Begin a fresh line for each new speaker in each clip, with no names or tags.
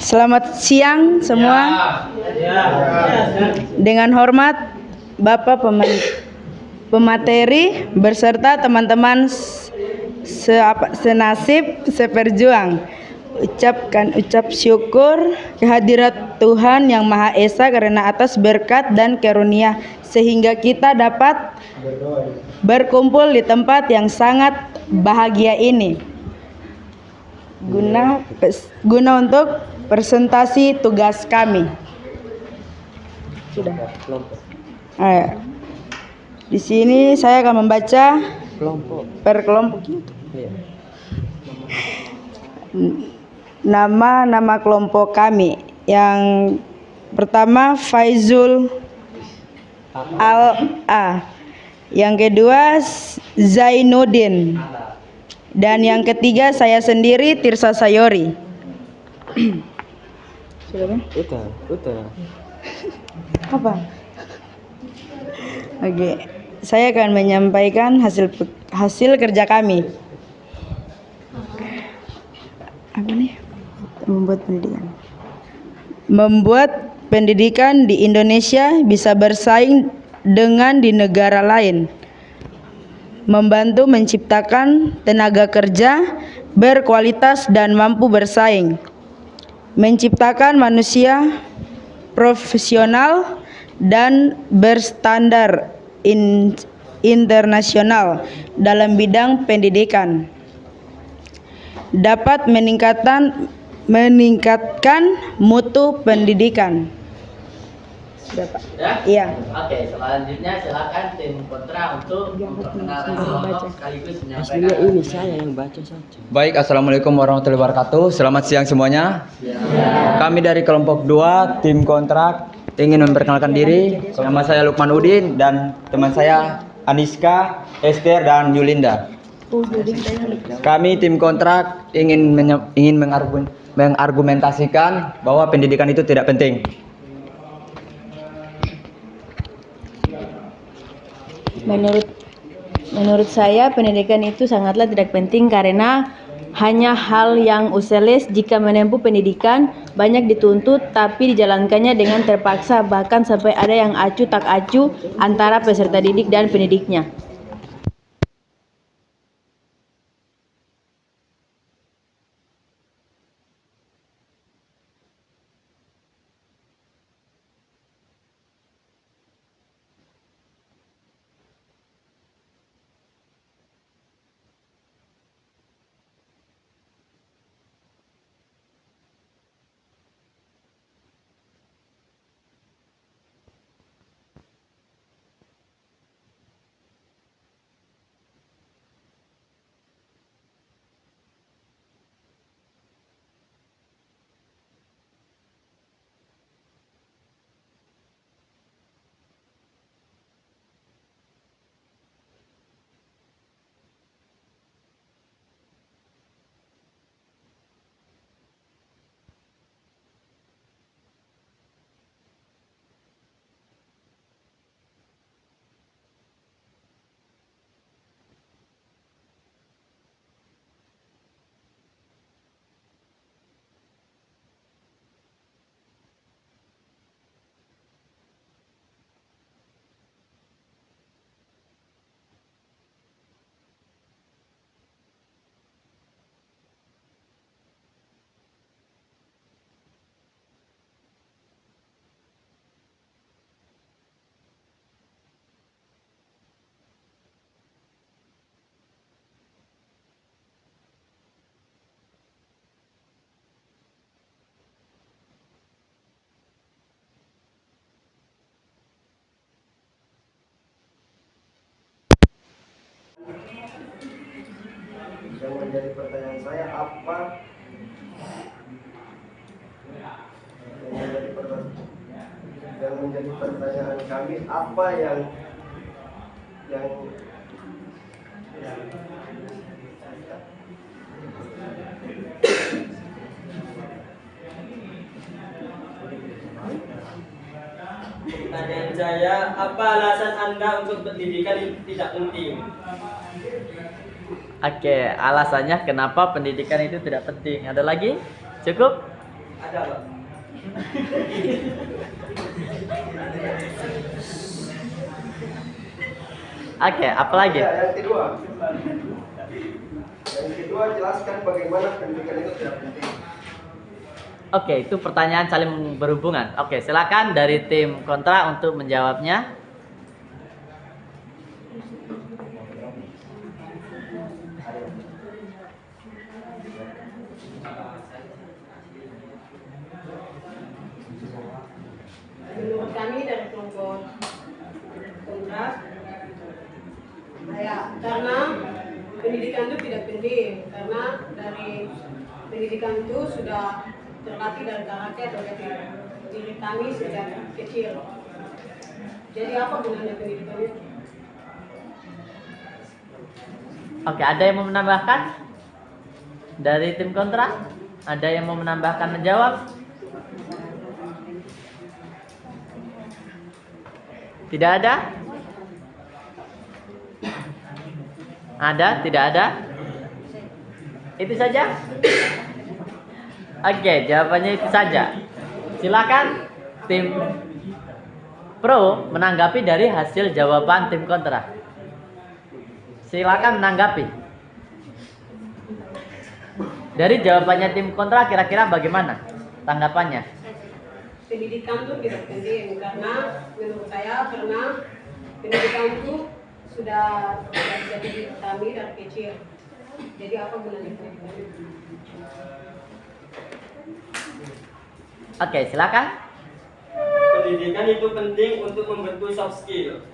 Selamat siang semua. Dengan hormat Bapak pemateri beserta teman-teman senasib seperjuang. Ucap syukur kehadirat Tuhan Yang Maha Esa karena atas berkat dan karunia sehingga kita dapat berkumpul di tempat yang sangat bahagia ini. Guna untuk presentasi tugas kami. Sudah. Di sini saya akan membaca per kelompok. Nama kelompok kami. Yang pertama Faizul Al-A. Yang kedua Zainuddin. Dan yang ketiga saya sendiri Tirsa Sayori. Sudah. Apa? Oke, saya akan menyampaikan hasil kerja kami. Apa nih? Membuat pendidikan di Indonesia bisa bersaing dengan di negara lain. Membantu menciptakan tenaga kerja berkualitas dan mampu bersaing. Menciptakan manusia profesional dan berstandar internasional dalam bidang pendidikan. Dapat meningkatkan mutu pendidikan. Bapak. Iya.
Oke, selanjutnya silakan tim kontra untuk memperkenalkan kelompok sekaligus menyampaikan.
Ini saya yang baca saja.
Baik, assalamualaikum warahmatullahi wabarakatuh. Selamat siang semuanya. Kami dari kelompok 2 tim kontrak ingin memperkenalkan diri. Nama saya Lukman Udin dan teman saya Aniska, Esther dan Yulinda. Kami tim kontrak ingin mengargumentasikan bahwa pendidikan itu tidak penting.
Menurut saya pendidikan itu sangatlah tidak penting karena hanya hal yang useless jika menempuh pendidikan banyak dituntut tapi dijalankannya dengan terpaksa bahkan sampai ada yang acuh tak acuh antara peserta didik dan pendidiknya.
Yang menjadi pertanyaan saya yang menjadi pertanyaan kami apa yang
Pertanyaan saya, apa alasan Anda untuk pendidikan tidak penting?
Oke, alasannya kenapa pendidikan itu tidak penting. Ada lagi? Cukup?
Ada Pak.
Oke, apa lagi?
Ya, yang kedua. Yang kedua, jelaskan bagaimana pendidikan itu tidak penting.
Oke, itu pertanyaan saling berhubungan. Oke, silakan dari tim kontra untuk menjawabnya.
Menurut kami dari kelompok kontras, ya, karena pendidikan itu tidak penting, karena dari pendidikan itu sudah terlatih dari karakter dari diri kami sejak kecil. Jadi apa gunanya pendidikan itu?
Oke, ada yang mau menambahkan? Dari tim kontra? Ada yang mau menambahkan menjawab? Tidak ada? Ada? Tidak ada? Itu saja? Oke, jawabannya itu saja. Silakan tim pro menanggapi dari hasil jawaban tim kontra. Silakan menanggapi. Dari jawabannya tim kontra kira-kira bagaimana tanggapannya?
Pendidikan itu tidak penting karena menurut saya karena pendidikan itu sudah jadi kami dari kecil. Jadi apa gunanya pendidikan itu?
Oke, silakan.
Pendidikan itu penting untuk membentuk soft skill.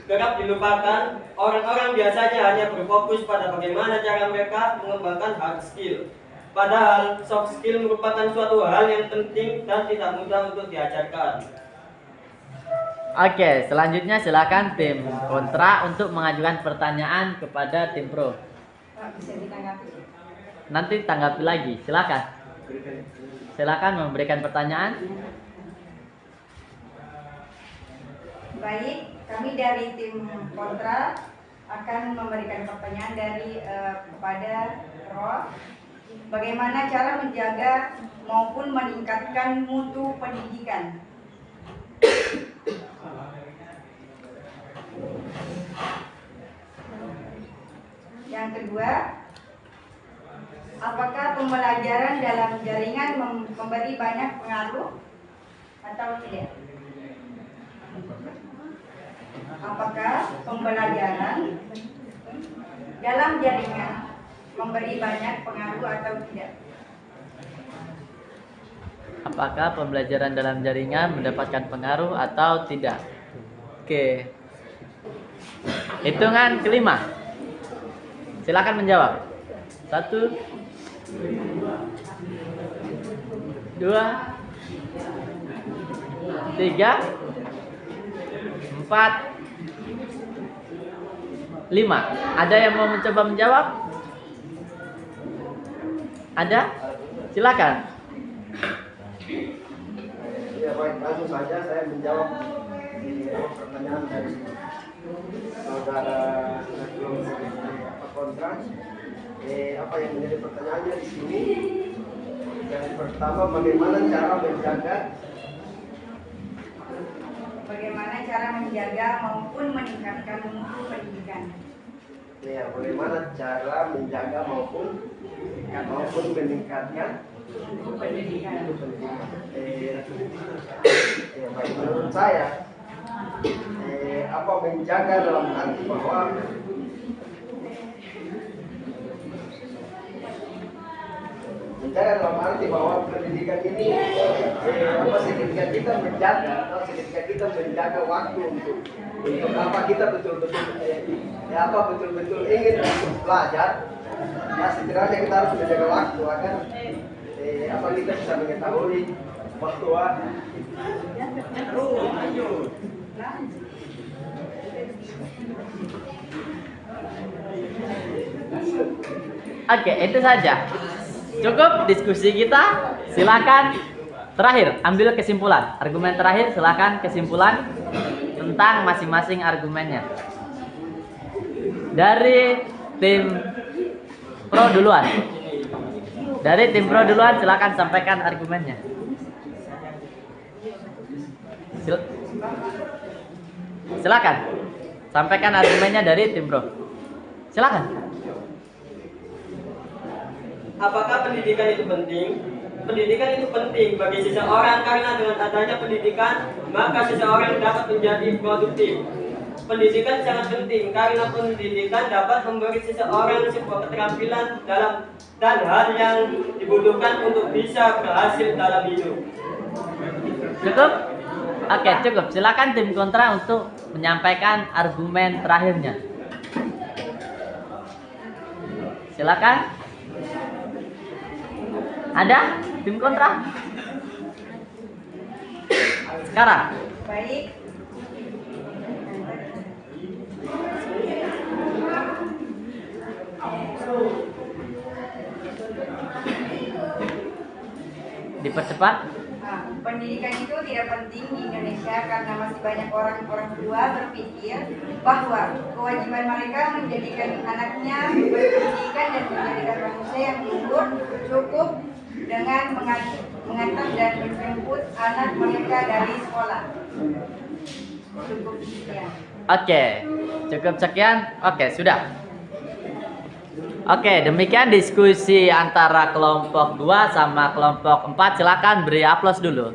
Kerap dilupakan, orang-orang biasanya hanya berfokus pada bagaimana cara mereka mengembangkan hard skill. Padahal soft skill merupakan suatu hal yang penting dan tidak mudah untuk diajarkan.
Oke, selanjutnya silakan tim kontra untuk mengajukan pertanyaan kepada tim pro. Nanti tanggapi lagi, silakan. Silakan memberikan pertanyaan.
Baik, kami dari tim kontra akan memberikan pertanyaan dari kepada Pro. Bagaimana cara menjaga maupun meningkatkan mutu pendidikan? Yang kedua, apakah pembelajaran dalam jaringan memberi banyak pengaruh atau tidak? Apakah pembelajaran dalam jaringan memberi banyak pengaruh atau tidak?
Apakah pembelajaran dalam jaringan mendapatkan pengaruh atau tidak? Oke. Hitungan kelima. Silakan menjawab. 1, 2, 3, 4, 5. Ada yang mau mencoba menjawab? Ada? Silakan.
Ya baik, langsung saja saya menjawab pertanyaan dari saudara kontra. Apa yang menjadi pertanyaannya di sini? Yang pertama, bagaimana cara menjaga maupun meningkatkan mutu pendidikan? Ya, bagaimana cara menjaga maupun meningkatkan mutu pendidikan? Ya, baik, menurut saya apa menjaga dalam arti bahwa menjaga dalam arti bahwa pendidikan ini sedikit kita menjaga waktu untuk apa kita betul-betul ingin untuk belajar. Ya, setidaknya kita harus menjaga waktu agar apa kita bisa mengetahui waktu.
Oke, itu saja. Cukup diskusi kita. Silakan terakhir ambil kesimpulan. Argumen terakhir silakan kesimpulan tentang masing-masing argumennya. Dari tim pro duluan. Dari tim pro duluan, silakan sampaikan argumennya. Silakan sampaikan argumennya dari tim pro. Silakan.
Apakah pendidikan itu penting? Pendidikan itu penting bagi seseorang karena dengan adanya pendidikan maka seseorang dapat menjadi produktif. Pendidikan sangat penting karena pendidikan dapat memberi seseorang sebuah keterampilan dan hal yang dibutuhkan untuk bisa berhasil dalam hidup.
Cukup? Oke, cukup. Silakan tim kontra untuk menyampaikan argumen terakhirnya. Silakan. Ada tim kontra? Sekarang.
Baik.
Dipercepat.
Pendidikan itu tidak penting di Indonesia karena masih banyak orang tua berpikir bahwa kewajiban mereka menjadikan anaknya berpendidikan dan menjadikan manusia yang luhur cukup dengan mengantar dan menjemput anak mereka dari sekolah. Cukup sekian.
Oke, cukup sekian. Oke, sudah. Oke, demikian diskusi antara kelompok 2 sama kelompok 4. Silakan beri aplaus dulu.